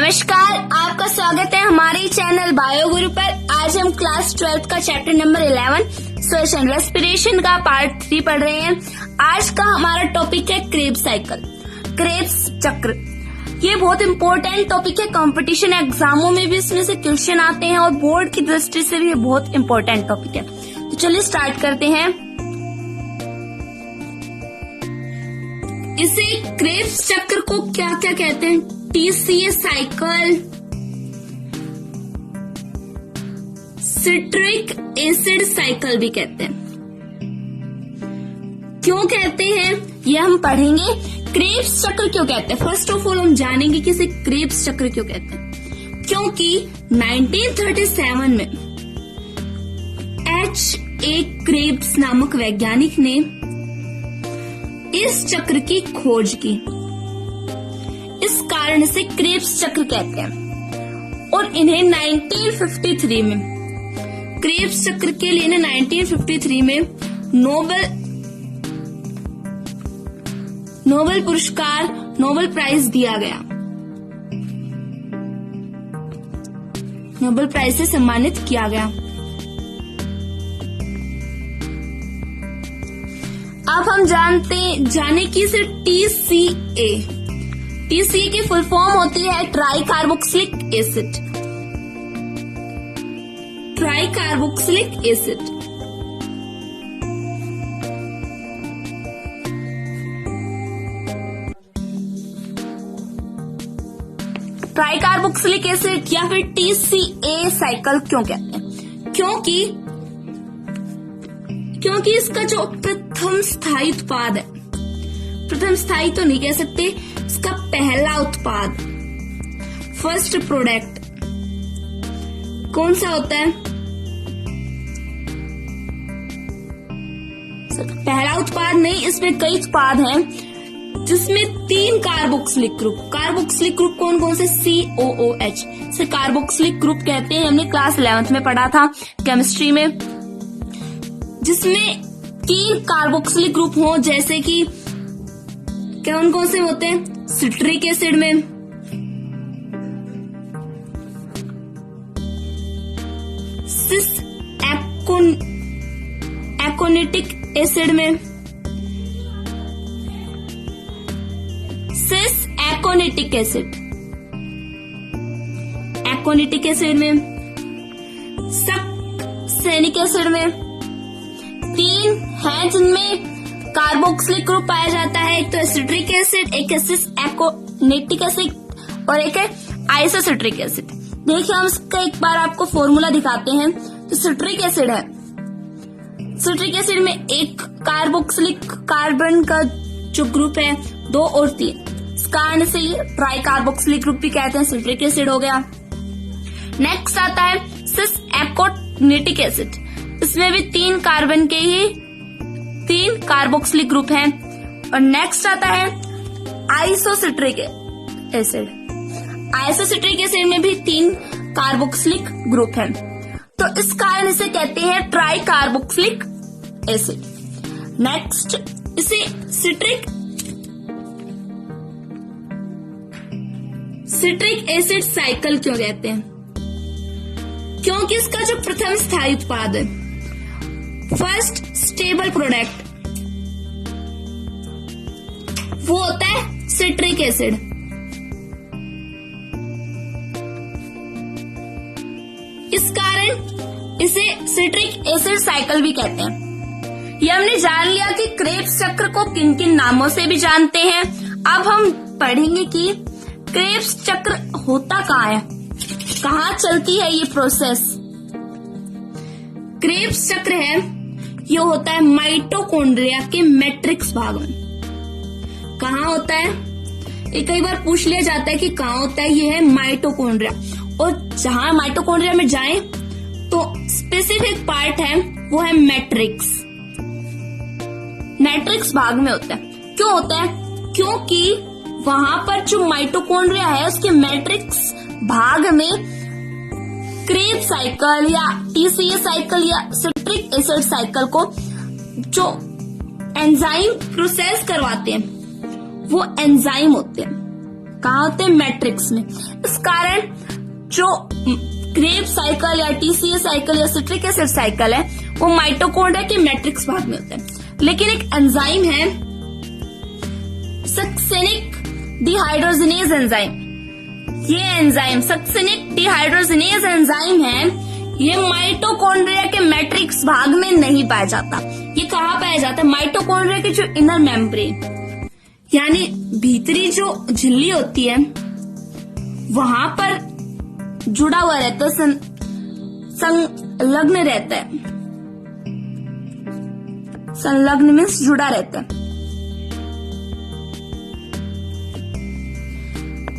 नमस्कार, आपका स्वागत है हमारे चैनल बायो गुरु पर। आज हम क्लास 12 का चैप्टर नंबर 11 श्वसन रेस्पिरेशन का पार्ट 3 पढ़ रहे हैं। आज का हमारा टॉपिक है क्रेब्स साइकिल, क्रेब्स चक्र। ये बहुत इंपॉर्टेंट टॉपिक है, कंपटीशन एग्जामों में भी इसमें से क्वेश्चन आते हैं और बोर्ड की दृष्टि से भी ये बहुत इंपॉर्टेंट टॉपिक है। तो चलिए स्टार्ट करते हैं। इसे क्रेब्स चक्र को क्या क्या कहते हैं? TCA cycle, citric acid cycle भी कहते हैं। क्यों कहते हैं ये हम पढ़ेंगे। क्रेब्स चक्र क्यों कहते हैं, फर्स्ट ऑफ ऑल हम जानेंगे कि इसे क्रेब्स चक्र क्यों कहते हैं। क्योंकि 1937 में H.A. क्रेब्स नामक वैज्ञानिक ने इस चक्र की खोज की, इस कारण से क्रेब्स चक्र कहते हैं। और इन्हें 1953 में क्रेब्स चक्र के लिए 1953 में नोबेल पुरस्कार, नोबेल प्राइज दिया गया। नोबेल प्राइज से सम्मानित किया गया। अब हम जाने की इसे TCA की फुल फॉर्म होती है try carboxylic acid. Try carboxylic acid try carboxylic acid या फिर TCA साइकिल क्यों कहते हैं? क्योंकि इसका जो प्रथम स्थायी उत्पाद है, प्रथम स्थायी तो नहीं कह सकते, इसका पहला उत्पाद, फर्स्ट प्रोडक्ट कौन सा होता है? पहला उत्पाद नहीं, इसमें कई उत्पाद हैं जिसमें 3 कार्बोक्सिलिक ग्रुप कौन कौन से? COOH से कार्बोक्सिलिक ग्रुप कहते हैं। हमने क्लास 11th में पढ़ा था केमिस्ट्री में, जिसमें 3 कार्बोक्सिलिक ग्रुप हो, जैसे कि कौन कौन से होते हैं? सिट्रिक एसिड में सिस एकोनिटिक एसिड में सिस एकोनिटिक एसिड में सक्सेनिक एसिड में 3 हैं जिनमें कार्बोक्सिलिक ग्रुप पाया जाता है। एक तो सिट्रिक एसिड, एक है सिस एकोनिटिक एसिड और एक है आइसोसिट्रिक एसिड। देखिए हम इसका एक बार आपको फॉर्मूला दिखाते हैं। तो सिट्रिक एसिड है, सिट्रिक एसिड में एक कार्बोक्सिलिक कार्बन का जो ग्रुप है 2 और 3, इस कारण से ये ट्राई कार्बोक्सिलिक ग्रुप भी कहते हैं, सिट्रिक एसिड हो गया। नेक्स्ट आता है सिस एकोनिटिक एसिड, इसमें भी 3 कार्बन के ही 3 कार्बोक्सिलिक ग्रुप हैं। और नेक्स्ट आता है आइसोसिट्रिक एसिड, आइसोसिट्रिक एसिड में भी 3 कार्बोक्सिलिक ग्रुप हैं। तो इस कारण इसे कहते हैं ट्राई कार्बोक्सिलिक एसिड। नेक्स्ट इसे सिट्रिक एसिड साइकिल क्यों कहते हैं? क्योंकि इसका जो प्रथम स्थायी उत्पाद है, फर्स्ट स्टेबल प्रोडक्ट, वो होता है सिट्रिक एसिड। इस कारण इसे सिट्रिक एसिड साइकिल भी कहते हैं। ये हमने जान लिया कि क्रेब्स चक्र को किन किन नामों से भी जानते हैं। अब हम पढ़ेंगे कि क्रेब्स चक्र होता कहाँ है, कहाँ चलती है ये प्रोसेस। क्रेब्स चक्र है, ये होता है माइटोकॉन्ड्रिया के मैट्रिक्स भाग में। कहाँ होता है? ये कई बार पूछ लिया जाता है कि कहाँ होता है। ये है माइटोकॉन्ड्रिया, और जहां माइटोकॉन्ड्रिया में जाएं तो स्पेसिफिक पार्ट है, वो है मैट्रिक्स भाग में होता है। क्यों होता है? क्योंकि वहां पर जो माइटोकॉन्ड्रिया है उसके मैट्रिक्स भाग में क्रेब्स साइकिल या TCA साइकिल या सिट्रिक एसिड साइकिल को जो एंजाइम प्रोसेस करवाते हैं वो एंजाइम होते हैं। कहाँ होते हैं? मैट्रिक्स में। इस कारण जो क्रेब्स साइकिल या टीसीए साइकिल या सिट्रिक एसिड साइकिल है वो माइटोकॉन्ड्रिया के मैट्रिक्स भाग में होता है। लेकिन एक एंजाइम है सक्सेनिक डिहाइड्रोजिनेज एंजाइम, ये एंजाइम सक्सेनिक डिहाइड्रोजिनेज एंजाइम है, ये माइटोकॉन्ड्रिया के मैट्रिक्स भाग में नहीं पाया जाता। ये कहाँ पाया जाता है? माइटोकॉन्ड्रिया के जो इनर मेम्ब्रेन यानी भीतरी जो झिल्ली होती है वहां पर जुड़ा हुआ रहता है, संलग्न रहता है। संलग्न मीन्स जुड़ा रहता है।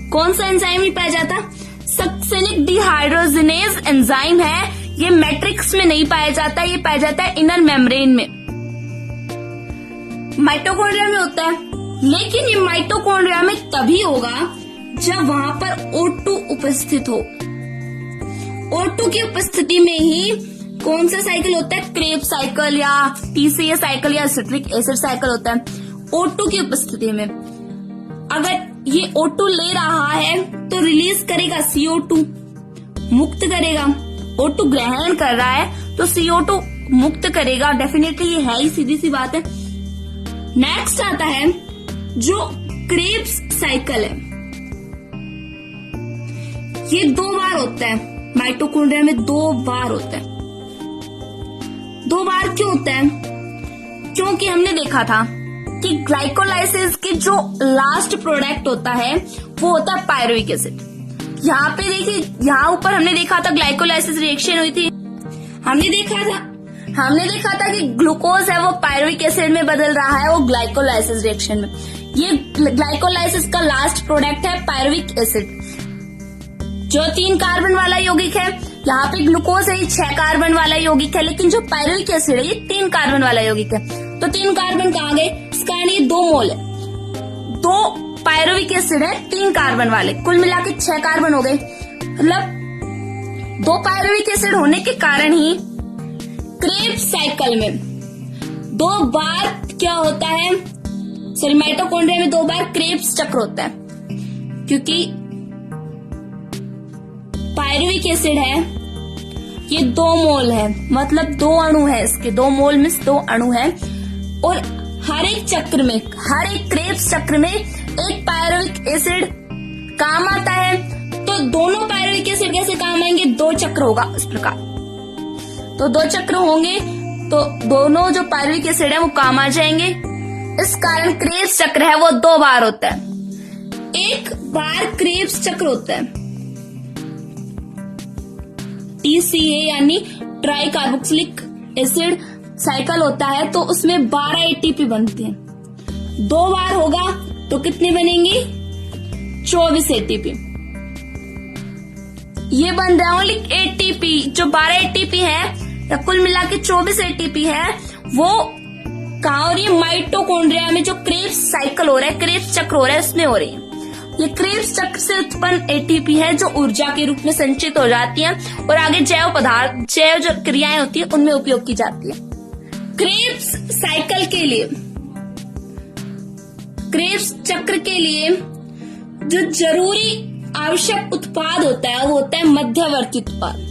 कौन सा एंजाइम नहीं पाया जाता? सक्सेनिक डिहाइड्रोजिनेज एंजाइम है, ये मैट्रिक्स में नहीं पाया जाता, ये पाया जाता है इनर मेम्ब्रेन में। माइटोकॉन्ड्रिया में होता है, लेकिन ये माइटोकॉन्ड्रिया में तभी होगा जब वहां पर O2 उपस्थित हो। O2 की उपस्थिति में ही कौन सा साइकिल होता है? क्रेब्स साइकिल या टीसीए साइकिल या सिट्रिक एसिड साइकिल होता है। O2 की उपस्थिति में अगर ये O2 ले रहा है तो रिलीज करेगा CO2, मुक्त करेगा। O2 ग्रहण कर रहा है तो CO2 मुक्त करेगा, डेफिनेटली ये है ही, सीधी सी बात है। नेक्स्ट आता है जो क्रेब्स साइकिल है, ये 2 बार होता है माइटोकॉन्ड्रिया में, 2 बार होता है। 2 बार क्यों होता है? क्योंकि हमने देखा था कि ग्लाइकोलाइसिस की जो लास्ट प्रोडक्ट होता है वो होता है पायरुविक एसिड। यहाँ पे देखिए, यहाँ ऊपर हमने देखा था ग्लाइकोलाइसिस रिएक्शन हुई थी, हमने देखा था कि ग्लूकोज है वो पायरुविक एसिड में बदल रहा है, वो ग्लाइकोलाइसिस रिएक्शन में। ये ग्लाइकोलाइसिस का लास्ट प्रोडक्ट है पायरुविक एसिड, जो 3 कार्बन वाला यौगिक है। यहाँ पे ग्लूकोज है, 6 कार्बन वाला यौगिक है, लेकिन जो पायरुविक एसिड है ये 3 कार्बन वाला यौगिक है। तो 3 कार्बन कहाँ गए? इसका यानी 2 मोल है, 2 पायरुविक एसिड है 3 कार्बन वाले, कुल मिला के 6 कार्बन हो गए। मतलब 2 पायरुविक एसिड होने के कारण ही क्रेब्स साइकिल में 2 बार क्या होता है? सॉरी, माइटोकॉन्ड्रिया में 2 बार क्रेब्स चक्र होता है, क्योंकि पायरुविक एसिड है ये 2 मोल है, मतलब 2 अणु है इसके, 2 मोल में 2 अणु है। और हर एक चक्र में, हर एक क्रेब्स चक्र में एक पायरुविक एसिड काम आता है। तो दोनों पायरुविक एसिड कैसे काम आएंगे? 2 चक्र होगा इस प्रकार, तो 2 चक्र होंगे तो दोनों जो पायरुविक एसिड है वो काम आ जाएंगे। इस कारण क्रेब्स चक्र है वो 2 बार होता है। 1 बार क्रेब्स चक्र होता है TCA यानी ट्राई कार्बोक्सिलिक एसिड साइकिल होता है, तो उसमें 12 ATP बनते हैं। 2 बार होगा तो कितने बनेंगे? 24 ATP। ये बन रहा है ओनली ATP, जो 12 ATP है या कुल मिला के 24 ATP है, वो कहाँ हो रही है? माइटोकॉन्ड्रिया में जो क्रेब्स साइकिल हो रहा है, क्रेब्स चक्र हो रहा है, उसमें हो रही है। ये क्रेब्स चक्र से उत्पन्न ATP है जो ऊर्जा के रूप में संचित हो जाती है और आगे जैव पदार्थ, जैव जो क्रियाएं होती है उनमें उपयोग की जाती है। क्रेब्स साइकिल के लिए, क्रेब्स चक्र के लिए जो जरूरी आवश्यक उत्पाद होता है वो होता है मध्यवर्ती उत्पाद।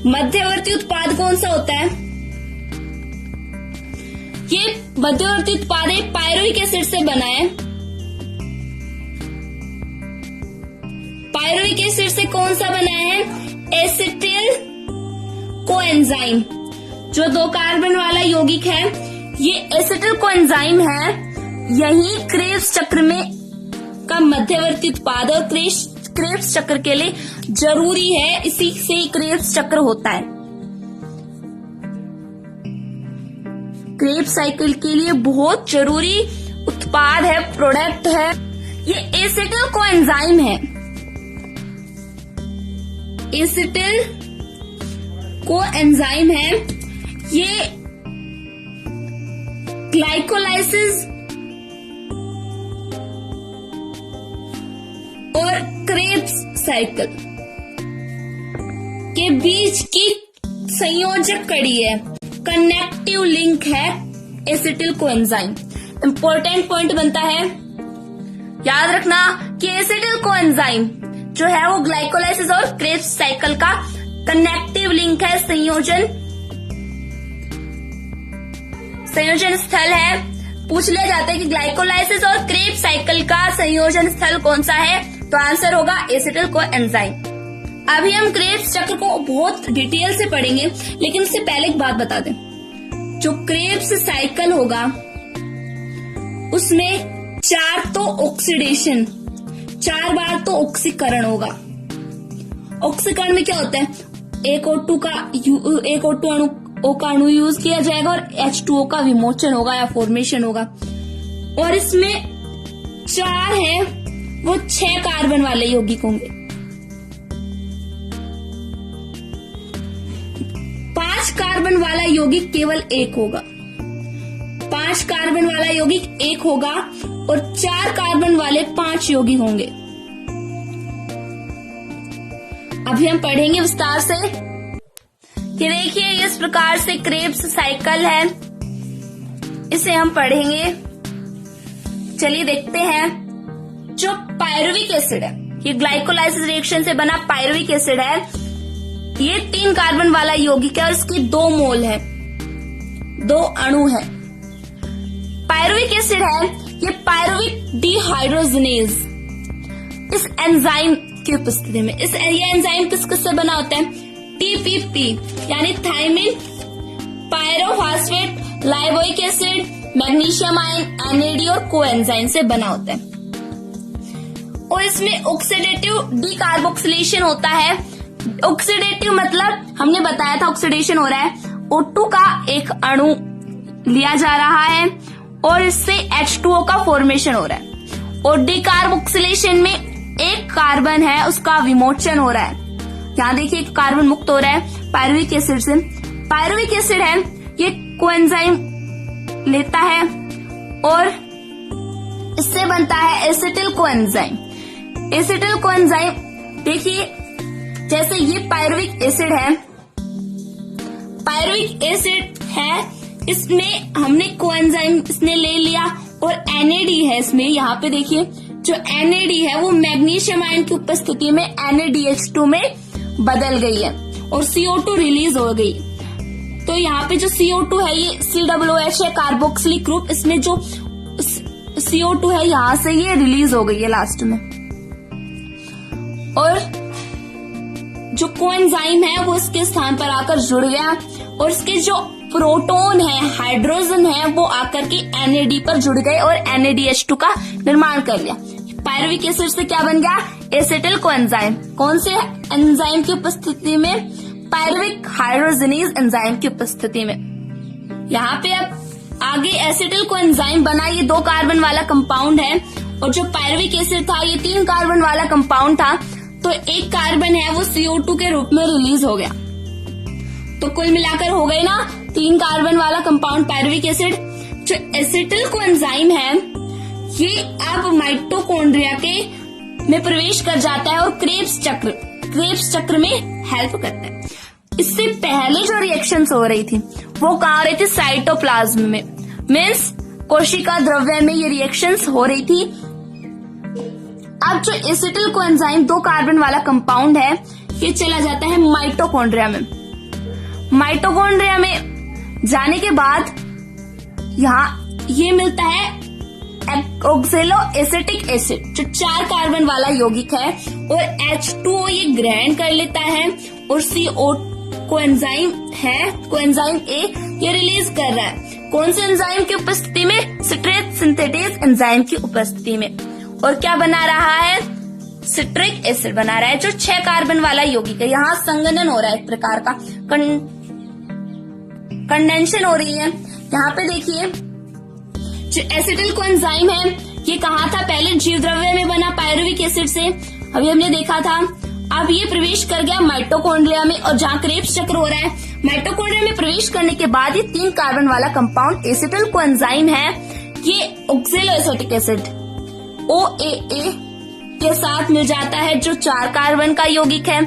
मध्यवर्ती उत्पाद कौन सा होता है? ये मध्यवर्ती उत्पाद है पायरुविक एसिड से बना है। पायरुविक एसिड से कौन सा बना है? एसिटिल कोएंजाइम, जो 2 कार्बन वाला यौगिक है, ये एसिटिल कोएंजाइम है। यही क्रेब्स चक्र में का मध्यवर्ती उत्पाद और क्रेब्स चक्र के लिए जरूरी है, इसी से ही क्रेब्स चक्र होता है। क्रेब्स साइकिल के लिए बहुत जरूरी उत्पाद है, प्रोडक्ट है, ये एसिटिल कोएंजाइम है। एसिटिल कोएंजाइम है, ये ग्लाइकोलाइसिस और क्रेब्स साइकिल के बीच की संयोजक कड़ी है, कनेक्टिव लिंक है एसिटिल कोएंजाइम। इंपॉर्टेंट पॉइंट बनता है याद रखना कि एसिटिल कोएंजाइम जो है वो ग्लाइकोलाइसिस और क्रेब्स साइकिल का कनेक्टिव लिंक है, संयोजन स्थल है। पूछ लिया जाता है कि ग्लाइकोलाइसिस और क्रेब्स साइकिल का संयोजन स्थल कौन सा है, तो आंसर होगा एसिटिल कोएंजाइम। अभी हम क्रेब्स चक्र को बहुत डिटेल से पढ़ेंगे, लेकिन उससे पहले एक बात बता दें, जो क्रेब्स साइकिल होगा उसमें 4 तो ऑक्सीडेशन, 4 बार तो ऑक्सीकरण होगा। ऑक्सीकरण में क्या होता है, एक O2 का अणु यूज किया जाएगा और H2O का विमोचन होगा या फॉर्मेशन होगा। और इसमें 4 है वो 6 कार्बन वाले यौगिक होंगे, 5 कार्बन वाला यौगिक केवल 1 होगा, 5 कार्बन वाला यौगिक 1 होगा और 4 कार्बन वाले 5 यौगिक होंगे। अभी हम पढ़ेंगे विस्तार से कि देखिए इस प्रकार से क्रेब्स साइकिल है, इसे हम पढ़ेंगे। चलिए देखते हैं। जो पायरुविक एसिड है, ये ग्लाइकोलाइसिस रिएक्शन से बना पायरुविक एसिड है, ये 3 कार्बन वाला यौगिक है और इसकी 2 मोल है, 2 अणु है। पायरुविक एसिड है ये पायरुविक डिहाइड्रोजनेज इस एंजाइम की उपस्थिति में, ये एंजाइम किससे बना होता है, TPP यानी thiamine pyrophosphate lipoic acid magnesium ion NAD और कोएंजाइम से बना होता है। और इसमें ऑक्सीडेटिव डीकार्बोक्सिलेशन होता है। ऑक्सीडेटिव मतलब हमने बताया था ऑक्सीडेशन हो रहा है, O2 का एक अणु लिया जा रहा है और इससे H2O का फॉर्मेशन हो रहा है। और डीकार्बोक्सिलेशन में एक कार्बन है उसका विमोचन हो रहा है। यहाँ देखिए एक कार्बन मुक्त हो रहा है पायरुविक एसिड से। पायरुविक एसिड है ये कोएंजाइम लेता है और इससे बनता है एसिटिल कोएंजाइम। एसिटिल कोएंजाइम देखिए जैसे ये पायरुविक एसिड है, पायरुविक एसिड है, इसमें हमने कोएंजाइम इसने ले लिया और NAD है इसमें। यहाँ पे देखिए जो NAD है वो मैग्नीशियम आयन की उपस्थिति में NADH2 में बदल गई है और CO2 रिलीज हो गई। तो यहाँ पे जो CO2 है ये COOH है, कार्बोक्सिलिक ग्रुप, इसमें जो CO2 है यहाँ से ये रिलीज हो गई है लास्ट में। और जो कोएंजाइम है वो इसके स्थान पर आकर जुड़ गया और इसके जो प्रोटॉन है, हाइड्रोजन है, वो आकर के NAD पर जुड़ गए और NADH2 का निर्माण कर लिया। पायरुविक एसिड से क्या बन गया, एसिटिल कोएंजाइम। कौन से एंजाइम की उपस्थिति में, पायरुविक हाइड्रोजनेज एंजाइम की उपस्थिति में। यहाँ पे अब आगे एसिटिल कोएंजाइम बना, ये 2 कार्बन वाला कंपाउंड है और जो पायरुविक एसिड था ये 3 कार्बन वाला कंपाउंड था। तो एक कार्बन है वो CO2 के रूप में रिलीज हो गया। तो कुल मिलाकर हो गए ना 3 कार्बन वाला कंपाउंड पायरुविक एसिड। जो एसिटिल कोएंजाइम है ये अब माइटोकॉन्ड्रिया के में प्रवेश कर जाता है और क्रेब्स चक्र में हेल्प करता है। इससे पहले जो रिएक्शंस हो रही थी वो कहाँ हो रही थी, साइटोप्लाज्म में, मीन्स कोशिका द्रव्य में ये रिएक्शंस हो रही थी। अब जो एसिटिल कोएंजाइम 2 कार्बन वाला कंपाउंड है ये चला जाता है माइटोकॉन्ड्रिया में। माइटोकॉन्ड्रिया में जाने के बाद यहाँ ये मिलता है ऑक्सैलोएसिटिक एसिड जो 4 कार्बन वाला यौगिक है और H2O ये ग्रहण कर लेता है और CO कोएंजाइम है, कोएंजाइम A ये रिलीज कर रहा है। कौन से एंजाइम की उपस्थिति में, सिट्रेट सिंथेटेज एंजाइम की उपस्थिति में। और क्या बना रहा है, सिट्रिक एसिड बना रहा है जो 6 कार्बन वाला यौगिक है। यहाँ संघनन हो रहा है, एक प्रकार का कंडेंशन हो रही है। यहाँ पे देखिए जो एसिटिल कोएंजाइम है ये कहा था, पहले जीव द्रव्य में बना पायरुविक एसिड से, अभी हमने देखा था। अब ये प्रवेश कर गया माइटोकॉन्ड्रिया में और जहाँ क्रेब्स चक्र हो रहा है, माइटोकॉन्ड्रिया में प्रवेश करने के बाद ये 3 कार्बन वाला कंपाउंड एसिटिल कोएंजाइम है, ये ऑक्सैलोएसिटिक एसिड OAA के साथ मिल जाता है जो 4 कार्बन का यौगिक है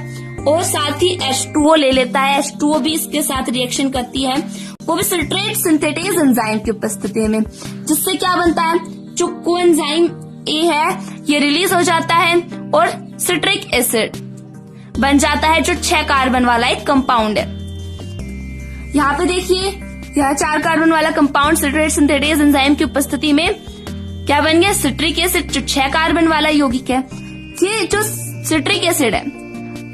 और साथ ही H2O ले लेता है। H2O भी इसके साथ रिएक्शन करती है, वो भी सिट्रेट सिंथेटेज एंजाइम की उपस्थिति में, जिससे क्या बनता है, जो कोएंजाइम ए है ये रिलीज हो जाता है और सिट्रिक एसिड बन जाता है, जो 6 कार्बन वाला एक कंपाउंड है। यहाँ पे देखिए, यह 4 कार्बन वाला कंपाउंड सिट्रेट सिंथेटेज एंजाइम की उपस्थिति में क्या बन गया, सिट्रिक एसिड, जो 6 कार्बन वाला यौगिक है। ये जो सिट्रिक एसिड है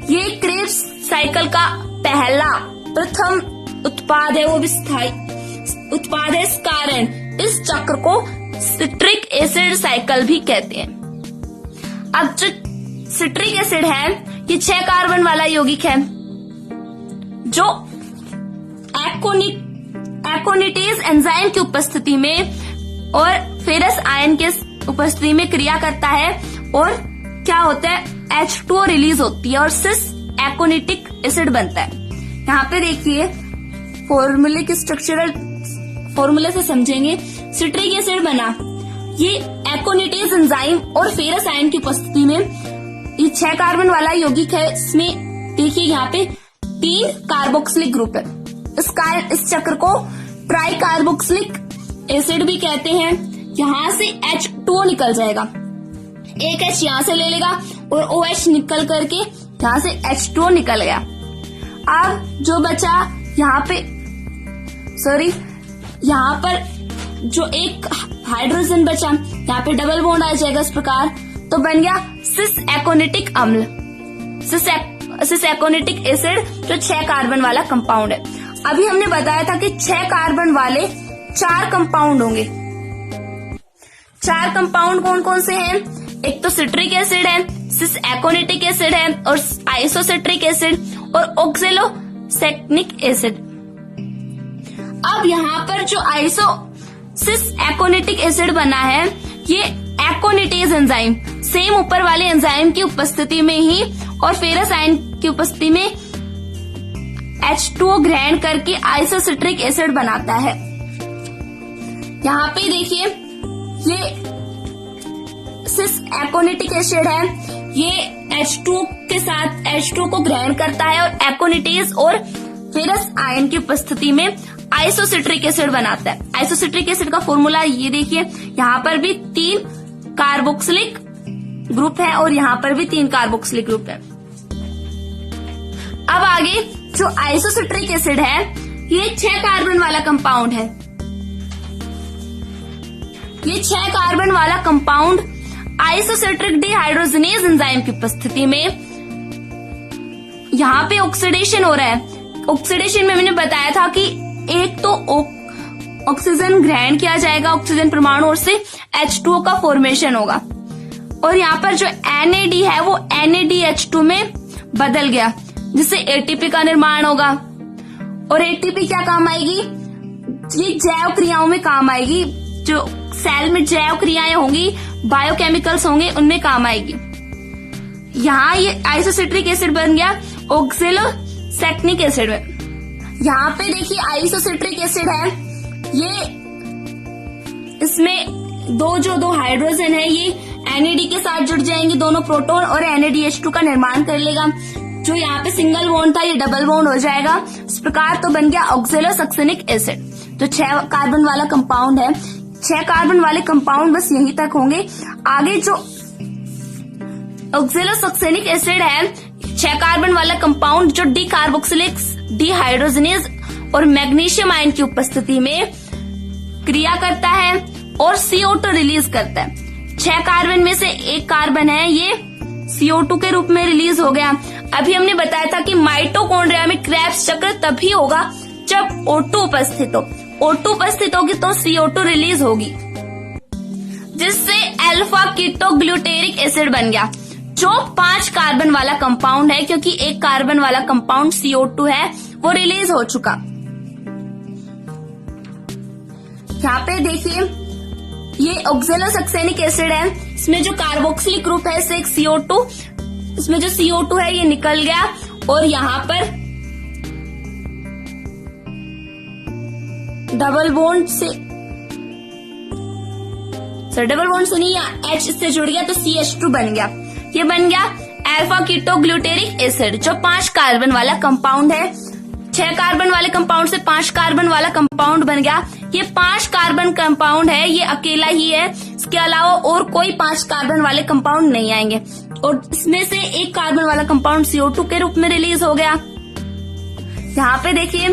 ये क्रेब्स साइकिल का प्रथम उत्पाद है, वो भी स्थायी उत्पाद है। इस कारण इस चक्र को सिट्रिक एसिड साइकिल भी कहते हैं। अब जो सिट्रिक एसिड है ये 6 कार्बन वाला यौगिक है, जो एकोनिटेज एंजाइम की उपस्थिति में और फेरस आयन के उपस्थिति में क्रिया करता है और क्या होता है, H2O रिलीज होती है और सिस एकोनिटिक एसिड बनता है। यहाँ पे देखिए फॉर्मूले के स्ट्रक्चरल फॉर्मूले से समझेंगे। सिट्रिक एसिड बना, ये एकोनिटेज एंजाइम और फेरस आयन की उपस्थिति में ये 6 कार्बन वाला यौगिक है। इसमें देखिए यहाँ पे 3 कार्बोक्सिलिक ग्रुप है। इस कारण इस चक्र को ट्राई कार्बोक्सिलिक एसिड भी कहते हैं। यहाँ से H2O निकल जाएगा, एक H यहाँ से ले लेगा और OH निकल करके यहाँ से H2O निकल गया। अब जो बचा यहाँ पर जो एक हाइड्रोजन बचा, यहाँ पे डबल बॉन्ड आ जाएगा इस प्रकार, तो बन गया सिस एकोनिटिक अम्ल, सिस एकोनिटिक एसिड, जो 6 कार्बन वाला कंपाउंड है। अभी हमने बताया था कि 6 कार्बन वाले 4 कंपाउंड होंगे। 4 कंपाउंड कौन कौन से हैं? एक तो सिट्रिक एसिड है, सिस एकोनिटिक एसिड है और आइसोसिट्रिक एसिड और ऑक्सैलोसेक्निक एसिड। अब यहाँ पर जो सिस एकोनिटिक एसिड बना है ये एकोनिटेज एंजाइम, सेम ऊपर वाले एंजाइम की उपस्थिति में ही और फेरस आयन की उपस्थिति में H2O ग्रहण करके आइसोसिट्रिक एसिड बनाता है। यहाँ पे देखिए ये सिस एकोनिटिक एसिड है, ये H2O के साथ H2O को ग्रहण करता है और एकोनिटेज और फेरस आयन की उपस्थिति में आइसोसिट्रिक एसिड बनाता है। आइसोसिट्रिक एसिड का फॉर्मूला ये देखिए, यहाँ पर भी 3 कार्बोक्सिलिक ग्रुप है और यहाँ पर भी 3 कार्बोक्सिलिक ग्रुप है। अब आगे जो आइसोसिट्रिक एसिड है ये 6 कार्बन वाला कंपाउंड है। ये 6 कार्बन वाला कंपाउंड आइसोसिट्रिक डिहाइड्रोजनेज एंजाइम की उपस्थिति में यहाँ पे ऑक्सीडेशन हो रहा है। ऑक्सीडेशन में मैंने बताया था कि एक तो ऑक्सीजन ग्रहण किया जाएगा ऑक्सीजन परमाणु और से H2O का फॉर्मेशन होगा और यहाँ पर जो NAD है वो NADH2 में बदल गया, जिससे ATP का निर्माण होगा। और ATP क्या काम आएगी? ये जैव क्रियाओं में काम आएगी, जो सेल में जैव क्रियाएं होंगी, बायोकेमिकल्स होंगे, उनमें काम आएगी। यहाँ ये आइसोसिट्रिक एसिड बन गया ऑक्सैलोसेक्निक एसिड में। यहाँ पे देखिए आइसोसिट्रिक एसिड है, ये इसमें दो हाइड्रोजन है ये NAD के साथ जुड़ जाएंगे, दोनों प्रोटॉन और NADH2 का निर्माण कर लेगा। जो यहाँ पे सिंगल बॉन्ड था ये डबल बॉन्ड हो जाएगा। इस प्रकार तो बन गया ऑक्सैलोसेक्निक एसिड, जो 6 कार्बन वाला कंपाउंड है। 6 कार्बन वाले कंपाउंड बस यहीं तक होंगे। आगे जो ऑक्सैलोसेक्निक एसिड है 6 कार्बन वाला कंपाउंड, जो डिकार्बोक्सिलिक डिहाइड्रोजनेज और मैग्नीशियम आयन की उपस्थिति में क्रिया करता है और CO2 रिलीज करता है। 6 कार्बन में से एक कार्बन है ये CO2 के रूप में रिलीज हो गया। अभी हमने बताया था कि माइटोकॉन्ड्रिया में क्रेब्स चक्र तभी होगा जब O2 उपस्थित हो। O2 उपस्थित होगी तो CO2 रिलीज होगी, जिससे अल्फा कीटोग्लूटेरिक एसिड बन गया, जो 5 कार्बन वाला कंपाउंड है, क्योंकि एक कार्बन वाला कंपाउंड CO2 है वो रिलीज हो चुका। यहाँ पे देखिए ये ऑक्सैलोसेक्निक एसिड है, इसमें जो कार्बोक्सिलिक ग्रुप है इससे एक CO2, इसमें जो CO2 है ये निकल गया और यहाँ पर डबल बॉन्ड से नहीं, H इससे जुड़ गया तो CH2 बन गया। ये बन गया अल्फा कीटोग्लूटेरिक एसिड, जो 5 कार्बन वाला कंपाउंड है। 6 कार्बन वाले कंपाउंड से 5 कार्बन वाला कंपाउंड बन गया। ये 5 कार्बन कंपाउंड है, ये अकेला ही है। इस इसके अलावा और कोई 5 कार्बन वाले कंपाउंड नहीं आएंगे और इसमें से एक कार्बन वाला कंपाउंड CO2 के रूप में रिलीज हो गया। यहाँ पे देखिए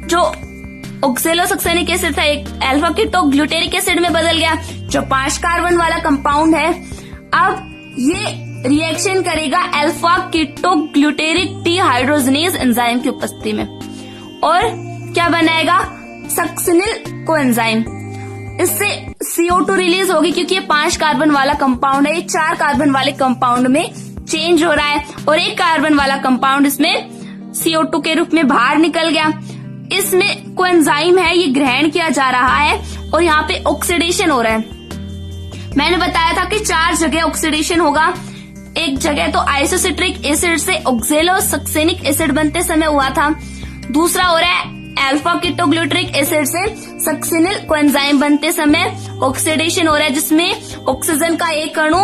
जो ऑक्सैलोसक्सेनिक एसिड था एक अल्फा कीटो ग्लूटेरिक एसिड में बदल गया जो 5 कार्बन वाला कंपाउंड है। अब ये रिएक्शन करेगा alpha keto glutaric dehydrogenase enzyme की उपस्थिति में और क्या बनाएगा, सक्सिनिल कोएंजाइम। इससे CO2 रिलीज होगी क्योंकि ये 5 कार्बन वाला कंपाउंड है, ये 4 कार्बन वाले कंपाउंड में चेंज हो रहा है और एक कार्बन वाला कंपाउंड इसमें CO2 के रूप में बाहर निकल गया। इसमें कोएंजाइम है, ये ग्रहण किया जा रहा है और यहाँ पे ऑक्सीडेशन हो रहा है। मैंने बताया था कि 4 जगह ऑक्सीडेशन होगा। एक जगह तो आइसोसिट्रिक एसिड से ऑक्सैलोसक्सेनिक एसिड बनते समय हुआ था, दूसरा हो रहा है अल्फा कीटोग्लूटेरिक एसिड से सक्सिनिल कोएंजाइम बनते समय ऑक्सीडेशन हो रहा है जिसमें ऑक्सीजन का एक अणु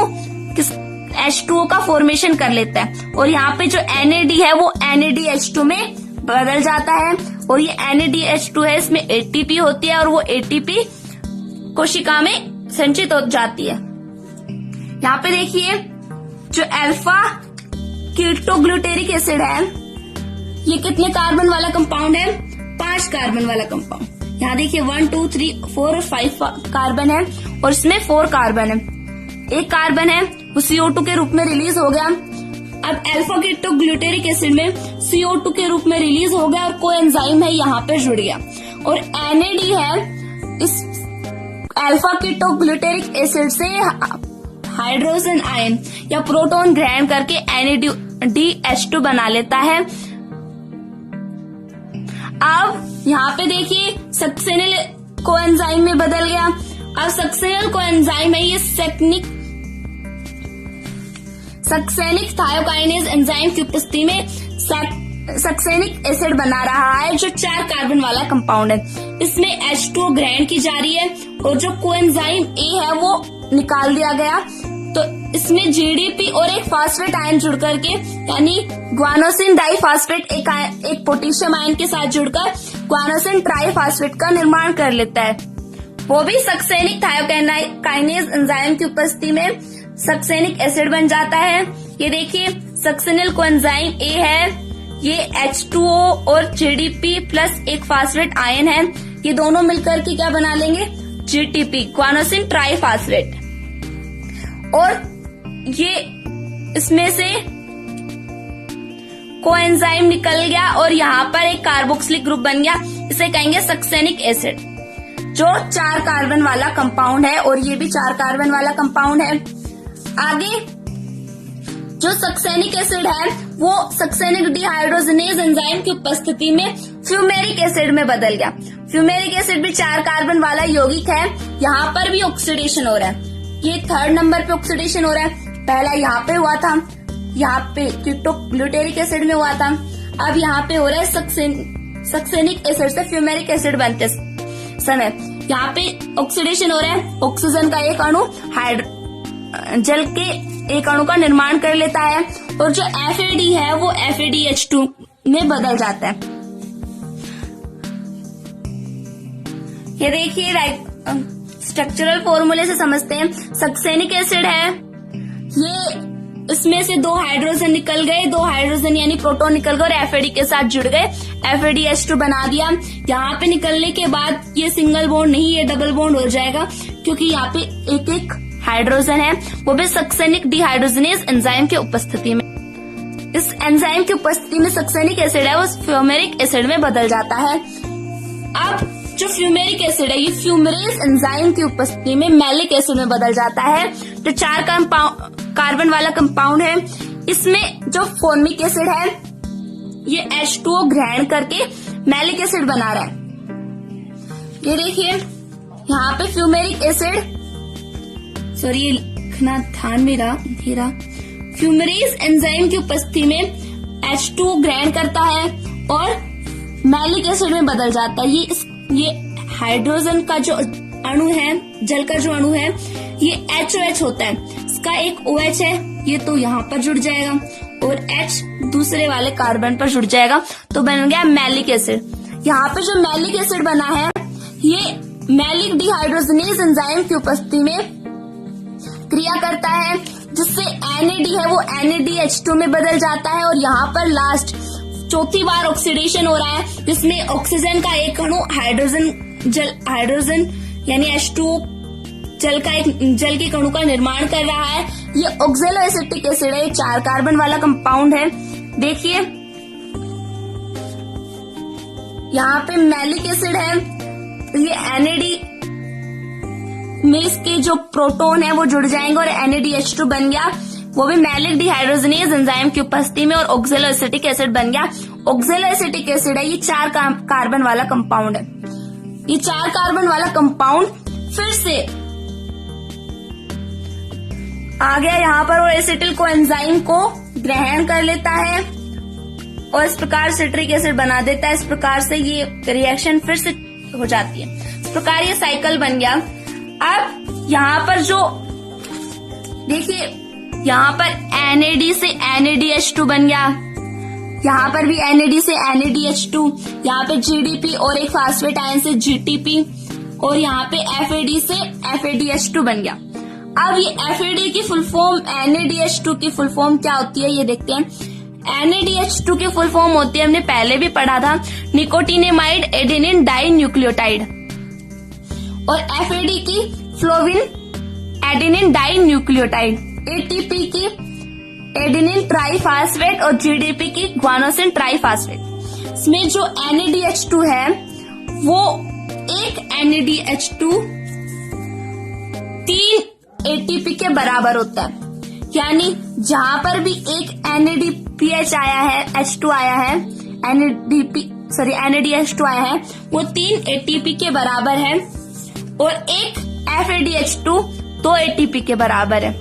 H2O का फॉर्मेशन कर लेता है और यहाँ पे जो NAD है वो NADH2 में बदल जाता है और ये NADH2 है, इसमें ATP होती है और वो ATP कोशिका में संचित हो जाती है। यहाँ पे देखिए जो अल्फा कीटोग्लूटेरिक एसिड है ये कितने कार्बन वाला कंपाउंड है, 5 कार्बन वाला कंपाउंड। यहाँ देखिए 1 2 3 4 और 5 कार्बन है और इसमें 4 कार्बन है, एक कार्बन है वो CO2 के रूप में रिलीज हो गया। अब अल्फा कीटोग्लूटेरिक एसिड में CO2 के रूप में रिलीज हो गया और कोएंजाइम है यहाँ पे जुड़ गया और NAD है इस अल्फा कीटोग्लूटेरिक एसिड से हाइड्रोजन आयन या प्रोटॉन ग्रहण करके NADH2 बना लेता है। अब यहाँ पे देखिए सक्सेनिल कोएंजाइम में बदल गया। अब सक्सेनिल कोएंजाइम है ये सक्सेनिक थायोकाइनेज एंजाइम की उपस्थिति में सक्सेनिक एसिड बना रहा है जो 4 कार्बन वाला कंपाउंड है। इसमें H2O ग्रहण की जा रही है और जो कोएंजाइम A है वो निकाल दिया गया तो इसमें GDP और एक फास्फेट आयन जुड़ करके यानी ग्वानोसिन डाइफास्फेट एक पोटेशियम आयन के साथ जुड़कर ग्वानोसिन ट्राइफास्फेट का निर्माण कर लेता है, वो भी सक्सेनिक थायोकाइनेज एंजाइम की उपस्थिति में सक्सेनिक एसिड बन जाता है। ये देखिए सक्सेनिल कोएंजाइम A है, ये H2O और GDP प्लस एक फास्फेट आयन है, ये दोनों मिलकर के क्या बना लेंगे, GTP ग्वानोसिन ट्राइफास्फेट। और ये इसमें से कोएंजाइम निकल गया और यहाँ पर एक कार्बोक्सिलिक ग्रुप बन गया, इसे कहेंगे सक्सेनिक एसिड जो 4 कार्बन वाला कंपाउंड है और ये भी 4 कार्बन वाला कंपाउंड है। आगे जो सक्सेनिक एसिड है वो सक्सेनिक डिहाइड्रोजनेज एंजाइम की उपस्थिति में फ्यूमेरिक एसिड में बदल गया। फ्यूमेरिक एसिड भी 4 कार्बन वाला यौगिक है, यहाँ पर भी ऑक्सीडेशन हो रहा है, ये 3rd नंबर पे ऑक्सीडेशन हो रहा है। पहला यहाँ पे हुआ था, यहाँ पे कीटोग्लूटेरिक एसिड में हुआ था, अब यहाँ पे हो रहा है सक्सेनिक एसिड से फ्यूमेरिक एसिड बनते समय यहाँ पे ऑक्सीडेशन हो रहा है। ऑक्सीजन का एक अणु जल के एक अणु का निर्माण कर लेता है और जो FAD है वो FADH2 में बदल जाता है। ये देखिए स्ट्रक्चरल फॉर्मूले से समझते हैं। सक्सेनिक एसिड है, ये इसमें से 2 हाइड्रोजन निकल गए, 2 हाइड्रोजन यानी प्रोटॉन निकल गए और FAD के साथ जुड़ गए, FADH2 बना दिया। यहाँ पे निकलने के बाद ये सिंगल बॉन्ड नहीं, ये डबल बॉन्ड हो जाएगा क्योंकि यहाँ पे एक एक हाइड्रोजन है, वो भी सक्सेनिक डिहाइड्रोजनेज एंजाइम की उपस्थिति में। इस एंजाइम की उपस्थिति में सक्सेनिक एसिड है वो फ्यूमेरिक एसिड में बदल जाता है। अब जो फ्यूमेरिक एसिड है ये फ्यूमरेज एंजाइम की उपस्थिति में मैलिक एसिड में बदल जाता है। जो 4 कार्बन वाला कंपाउंड है इसमें जो फॉर्मिक एसिड है ये H2O ग्रहण करके मैलिक एसिड बना रहा है। ये देखिए यहाँ पे फ्यूमेरिक एसिड, सॉरी ये लिखना ध्यान में रहा, फ्यूमरेज एंजाइम की उपस्थिति में H2O ग्रहण करता है और मैलिक एसिड में बदल जाता है। ये हाइड्रोजन का जो अणु है, जल का जो अणु है ये HOH होता है, इसका एक OH है, ये तो यहाँ पर जुड़ जाएगा और H दूसरे वाले कार्बन पर जुड़ जाएगा तो बन गया मैलिक एसिड। यहाँ पे जो मैलिक एसिड बना है ये मैलिक डिहाइड्रोजनेज एंजाइम की उपस्थिति में क्रिया करता है जिससे NAD है वो NADH2 में बदल जाता है और यहाँ पर लास्ट चौथी बार ऑक्सीडेशन हो रहा है जिसमें ऑक्सीजन का एक अणु हाइड्रोजन यानी H2O जल के कणु का निर्माण कर रहा है। ये ऑक्सैलोएसिटिक एसिड है, 4 कार्बन वाला कंपाउंड है। देखिए यहाँ पे मैलिक एसिड है, ये NAD में इसके जो प्रोटॉन है वो जुड़ जाएंगे और NADH2 बन गया, वो भी मैलिक डिहाइड्रोजनेज एंजाइम की उपस्थिति में, और ऑक्सैलोएसिटिक एसिड बन गया। ऑक्सैलोएसिटिक एसिड है, ये 4 कार्बन वाला कंपाउंड है। ये 4 कार्बन वाला कंपाउंड फिर से आ गया यहाँ पर और एसिटिल को एंजाइम को ग्रहण कर लेता है और इस प्रकार सिट्रिक एसिड बना देता है। इस प्रकार से ये रिएक्शन फिर से हो जाती है। इस प्रकार ये साइकिल बन गया। अब यहाँ पर जो देखिए यहाँ पर NAD से NADH2 बन गया, यहाँ पर भी NAD से NADH2, यहाँ पे GDP और एक फास्फेट आयन से GTP और यहाँ पे FAD से FADH2 बन गया। अब ये FAD की फुल फॉर्म NADH2 की फुल फॉर्म क्या होती है ये देखते हैं। NADH2 की फुल फॉर्म होती है, हमने पहले भी पढ़ा था, निकोटिनेमाइड एडेनिन डाई न्यूक्लियोटाइड, और FAD की फ्लोविन एडेनिन डाई न्यूक्लियोटाइड, ATP की एडेनिन ट्राइफास्फेट और GDP की ग्वानोसिन ट्राइफास्फेट। इसमें जो NADH2 है वो एक NADH2 3 ATP के बराबर होता है, यानी जहां पर भी एक NADPH आया है, H2 आया है, NADH2 आया है, वो 3 ATP के बराबर है और एक FADH2 2 ATP के बराबर है।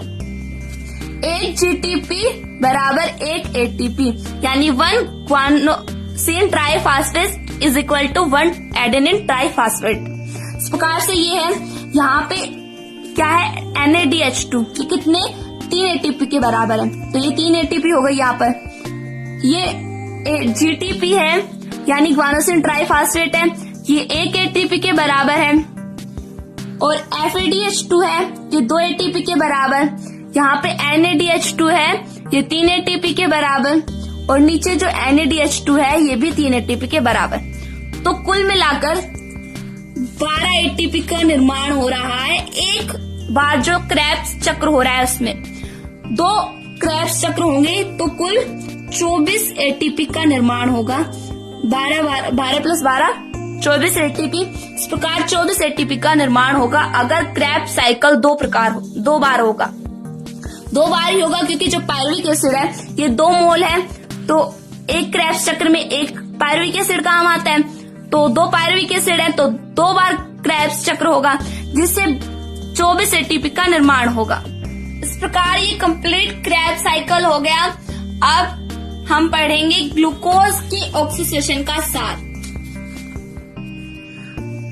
एक GTP बराबर एक ATP, यानी 1 guanosine triphosphate is equal to 1 adenine triphosphate. इस प्रकार से ये है, यहाँ पे क्या है NADH2 कि कितने 3 ATP के बराबर है, तो ये 3 ATP हो गई। यहाँ पर ये GTP है यानी ग्वानोसिन ट्राइफास्फेट है, ये 1 ATP के बराबर है, और FADH2 है ये 2 ATP के बराबर। यहाँ पे NADH2 है ये 3 ATP के बराबर, और नीचे जो NADH2 है ये भी 3 ATP के बराबर। तो कुल मिलाकर 12 ATP का निर्माण हो रहा है। एक बार जो क्रेब्स चक्र हो रहा है उसमें 2 क्रेब्स चक्र होंगे तो कुल 24 ATP का निर्माण होगा। 12 प्लस 12 24 ATP। इस प्रकार 24 ATP का निर्माण होगा अगर क्रैब साइकिल 2 बार होगा। 2 बार ही होगा क्योंकि जो पायरुविक एसिड है ये 2 मोल है, तो एक क्रैब्स चक्र में एक पायरुविक एसिड काम आता है, तो 2 पायरुविक एसिड है तो 2 बार क्रैब्स चक्र होगा जिससे 24 ATP का निर्माण होगा। इस प्रकार ये कंप्लीट क्रैब साइकिल हो गया। अब हम पढ़ेंगे ग्लूकोज की ऑक्सीडेशन का सार।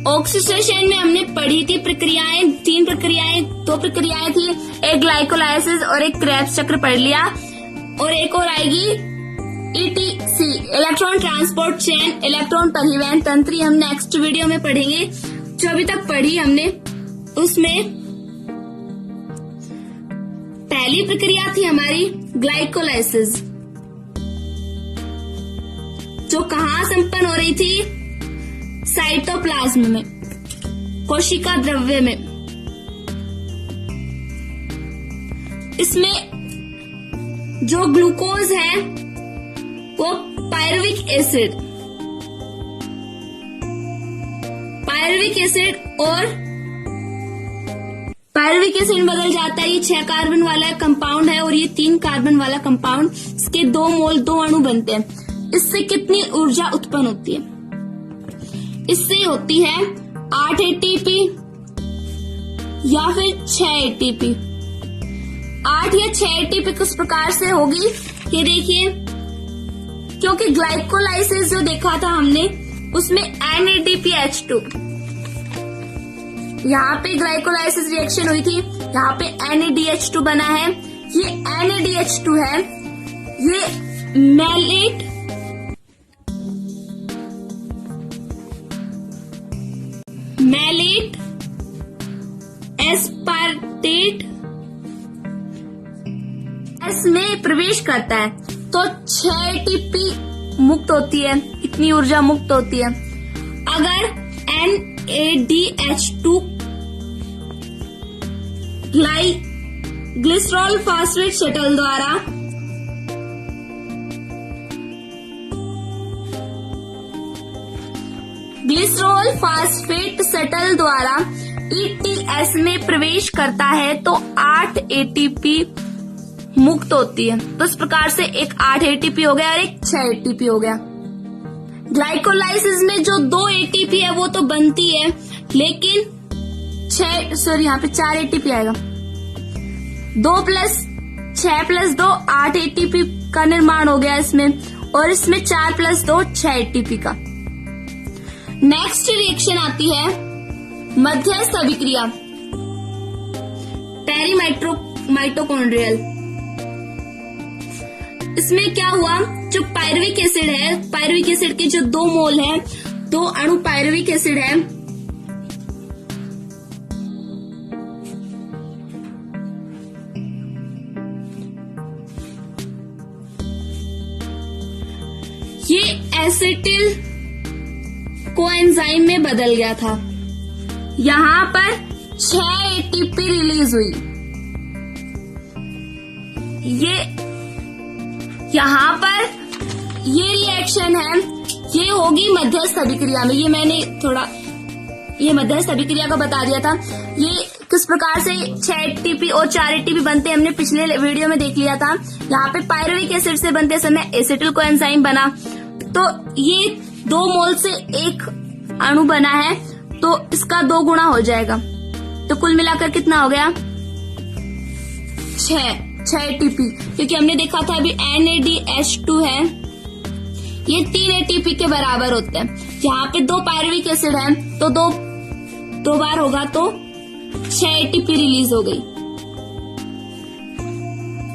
ऑक्सीडेशन में हमने पढ़ी थी प्रक्रियाएं, 3 प्रक्रियाएं, 2 प्रक्रियाएं थी, एक ग्लाइकोलाइसिस और एक क्रेब्स चक्र पढ़ लिया, और एक और आएगी ETC electron transport chain, electron परिवहन तंत्र। हम नेक्स्ट वीडियो में पढ़ेंगे। जो अभी तक पढ़ी हमने उसमें पहली प्रक्रिया थी हमारी ग्लाइकोलाइसिस, जो कहाँ संपन्न हो रही थी? साइटोप्लाज्म में, कोशिका द्रव्य में। इसमें जो ग्लूकोज है वो पायरुविक एसिड में बदल जाता है। ये 6 कार्बन वाला कंपाउंड है और ये 3 कार्बन वाला कंपाउंड, इसके 2 मोल 2 अणु बनते हैं। इससे कितनी ऊर्जा उत्पन्न होती है? इससे होती है 8 ATP या फिर 6 ATP। 8 या 6 ATP किस प्रकार से होगी ये देखिए, क्योंकि ग्लाइकोलाइसिस जो देखा था हमने उसमें NADPH2, यहाँ पे ग्लाइकोलाइसिस रिएक्शन हुई थी, यहाँ पे NADH2 बना है। ये NADH2 है, ये मैलेट एस्पार्टेट में प्रवेश करता है तो 6 एटीपी मुक्त होती है, इतनी ऊर्जा मुक्त होती है। अगर NADH2 ग्लिसरॉल फॉस्फेट शटल द्वारा ETS में प्रवेश करता है तो 8 एटीपी मुक्त होती है। तो इस प्रकार से एक 8 एटीपी हो गया और एक 6 एटीपी हो गया। ग्लाइकोलाइसिस में जो 2 एटीपी है वो तो बनती है, लेकिन यहाँ पे 4 एटीपी आएगा। 2 + 6 + 2 8 एटीपी का निर्माण हो गया इसमें, और इसमें 4 + 2 6 एटीपी का। नेक्स्ट रिएक्शन आती है मध्यस्थ अभिक्रिया, पेरीमाइटोकॉन्ड्रियल। इसमें क्या हुआ, जो पायरुविक एसिड है, पायरुविक एसिड के जो 2 मोल है, 2 अणु पायरुविक एसिड है, ये एसिटिल कोएंजाइम में बदल गया था। यहां पर 6 एटीपी रिलीज हुई। यहां पर ये रिएक्शन है, ये होगी मध्यस्थ अभिक्रिया में। ये मध्यस्थ अभिक्रिया का बता दिया था। ये किस प्रकार से 6 एटीपी और 4 एटीपी बनते हैं हमने पिछले वीडियो में देख लिया था। यहाँ पे पायरुविक एसिड से बनते समय एसिटिल कोएंजाइम बना, तो ये 2 मोल से 1 अणु बना है, तो इसका 2 गुना हो जाएगा। तो कुल मिलाकर कितना हो गया, 6 एटीपी। क्योंकि हमने देखा था अभी NADH2 है, ये 3 एटीपी के बराबर होते हैं। यहाँ पे 2 पायरुविक एसिड है तो 2 बार होगा तो 6 एटीपी रिलीज हो गई।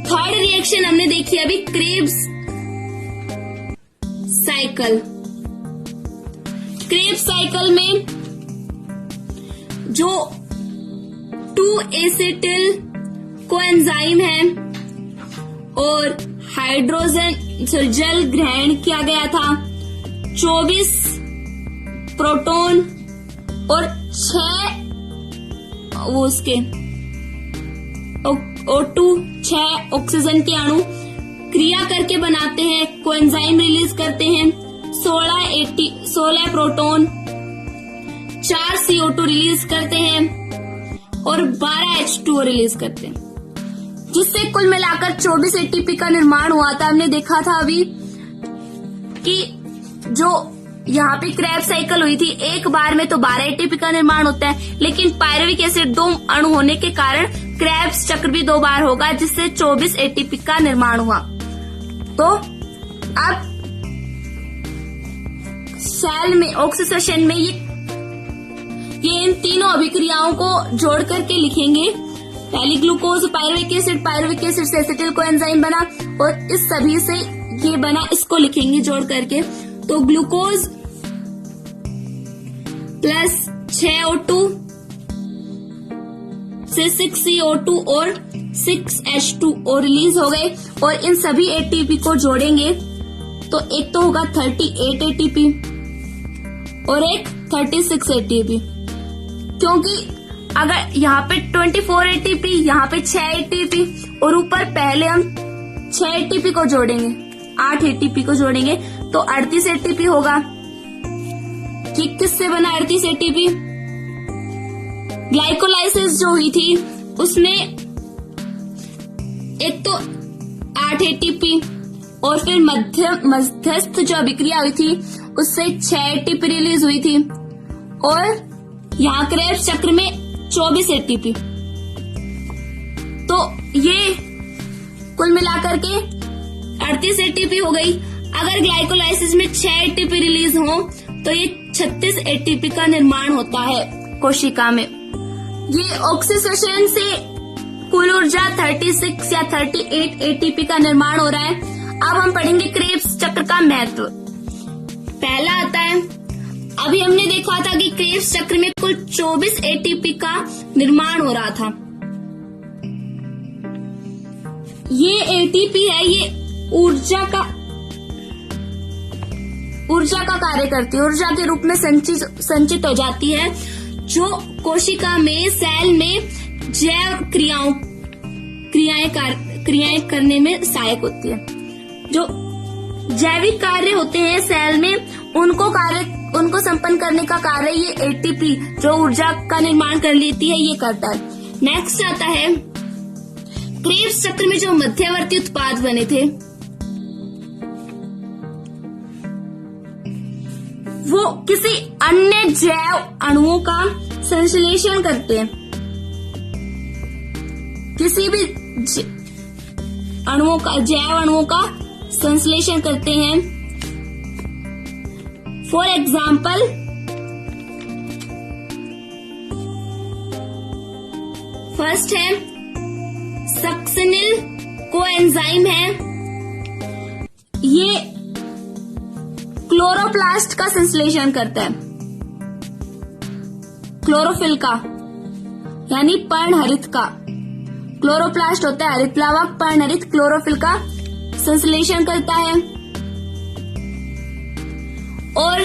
थर्ड रिएक्शन हमने देखी अभी क्रेब्स साइकिल। क्रेब्स साइकिल में जो 2 एसिटिल कोएंजाइम है और हाइड्रोजन जल ग्रहण किया गया था, 24 प्रोटॉन और 6 O2 6 ऑक्सीजन के अणु क्रिया करके बनाते हैं, कोएंजाइम रिलीज करते हैं, 16 प्रोटॉन, 4 CO2 रिलीज करते हैं और 12 H2O रिलीज करते हैं, जिससे कुल मिलाकर 24 एटीपी का निर्माण हुआ था। हमने देखा था अभी कि जो यहाँ पे क्रेब्स साइकिल हुई थी, एक बार में तो 12 एटीपी का निर्माण होता है, लेकिन पायरुविक एसिड 2 अणु होने के कारण क्रेब्स चक्र भी 2 बार होगा, जिससे 24 एटीपी का निर्माण हुआ। तो अब सेल में ऑक्सीडेशन में ये इन तीनों अभिक्रियाओं को जोड़ करके लिखेंगे। पहली ग्लूकोज पायरुविक एसिड से एसिटिल कोएंजाइम बना और इस सभी से ये बना, इसको लिखेंगे जोड़ करके। तो ग्लूकोज प्लस 6 O2 से 6 CO2 और 6 H2O रिलीज हो गए, और इन सभी एटीपी को जोड़ेंगे तो एक तो होगा 38 एटीपी और एक 36 एटीपी। क्योंकि अगर यहाँ पे 24 एटीपी, यहाँ पे 6 एटीपी और ऊपर पहले हम 6 एटीपी को जोड़ेंगे, 8 एटीपी को जोड़ेंगे तो 38 एटीपी होगा। कि किससे बना 38 एटीपी? ग्लाइकोलाइसिस जो हुई थी उसमें एक तो 8 एटीपी और फिर मध्यस्थ जो अभिक्रिया हुई थी उससे 6 एटीपी रिलीज हुई थी, और यहाँ क्रेब्स चक्र में 24 एटीपी। तो ये कुल मिलाकर के 38 एटीपी हो गई। अगर ग्लाइकोलाइसिस में 6 एटीपी रिलीज हो तो ये 36 एटीपी का निर्माण होता है कोशिका में। ये ऑक्सीडेशन से कुल ऊर्जा 36 या 38 एटीपी का निर्माण हो रहा है। अब हम पढ़ेंगे क्रेब्स चक्र का महत्व। पहला आता है, अभी हमने देखा था कि क्रेब्स चक्र में कुल 24 एटीपी का निर्माण हो रहा था। ये एटीपी है, ये ऊर्जा का कार्य करती है, ऊर्जा के रूप में संचित हो जाती है, जो कोशिका में, सेल में जैव क्रियाएं करने में सहायक होती है। जो जैविक कार्य होते हैं सेल में, उनको संपन्न करने का कार्य ये एटीपी जो ऊर्जा का निर्माण कर लेती है, ये करता है। नेक्स्ट आता है क्रेब्स चक्र में जो मध्यवर्ती उत्पाद बने थे वो किसी अन्य जैव अणुओं का संश्लेषण करते हैं, किसी भी जैव अणुओं का संश्लेषण करते हैं। फॉर एग्जाम्पल फर्स्ट है सक्सिनिल कोएंजाइम है, ये क्लोरोप्लास्ट का संश्लेषण करता है, क्लोरोफिल का यानी पर्णहरित का। क्लोरोप्लास्ट होता है हरित लावक, पर्णहरित क्लोरोफिल का संश्लेषण करता है। और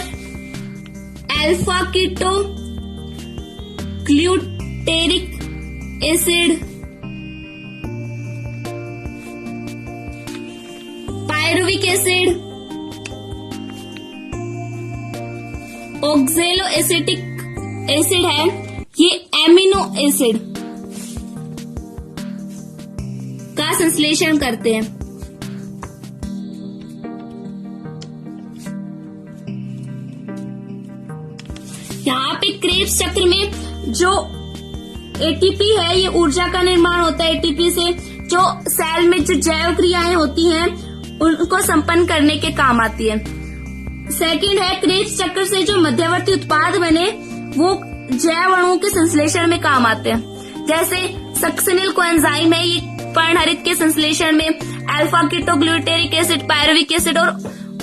alpha keto glutaric acid, pyruvic acid, oxaloacetic acid है, ये एमिनो एसिड का संश्लेषण करते हैं। यहाँ पे क्रेब्स चक्र में जो एटीपी है, ये ऊर्जा का निर्माण होता है एटीपी से, जो सेल में जो जैव क्रियाएं होती हैं उनको संपन्न करने के काम आती है। सेकंड है क्रेब्स चक्र से जो मध्यवर्ती उत्पाद बने वो जैव अणुओं के संश्लेषण में काम आते हैं। जैसे सक्सिनिल कोएंजाइम है, ये पर्णहरित के संश्लेषण में alpha ketoglutaric acid, pyruvic acid और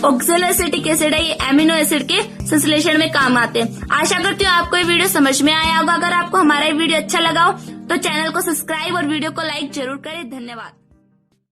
ऑक्जेलोएसिटिक एसिड है, ये एमिनो एसिड के संश्लेषण में काम आते हैं। आशा करती हूँ आपको ये वीडियो समझ में आया होगा। अगर आपको हमारा ये वीडियो अच्छा लगा हो तो चैनल को सब्सक्राइब और वीडियो को लाइक जरूर करें। धन्यवाद।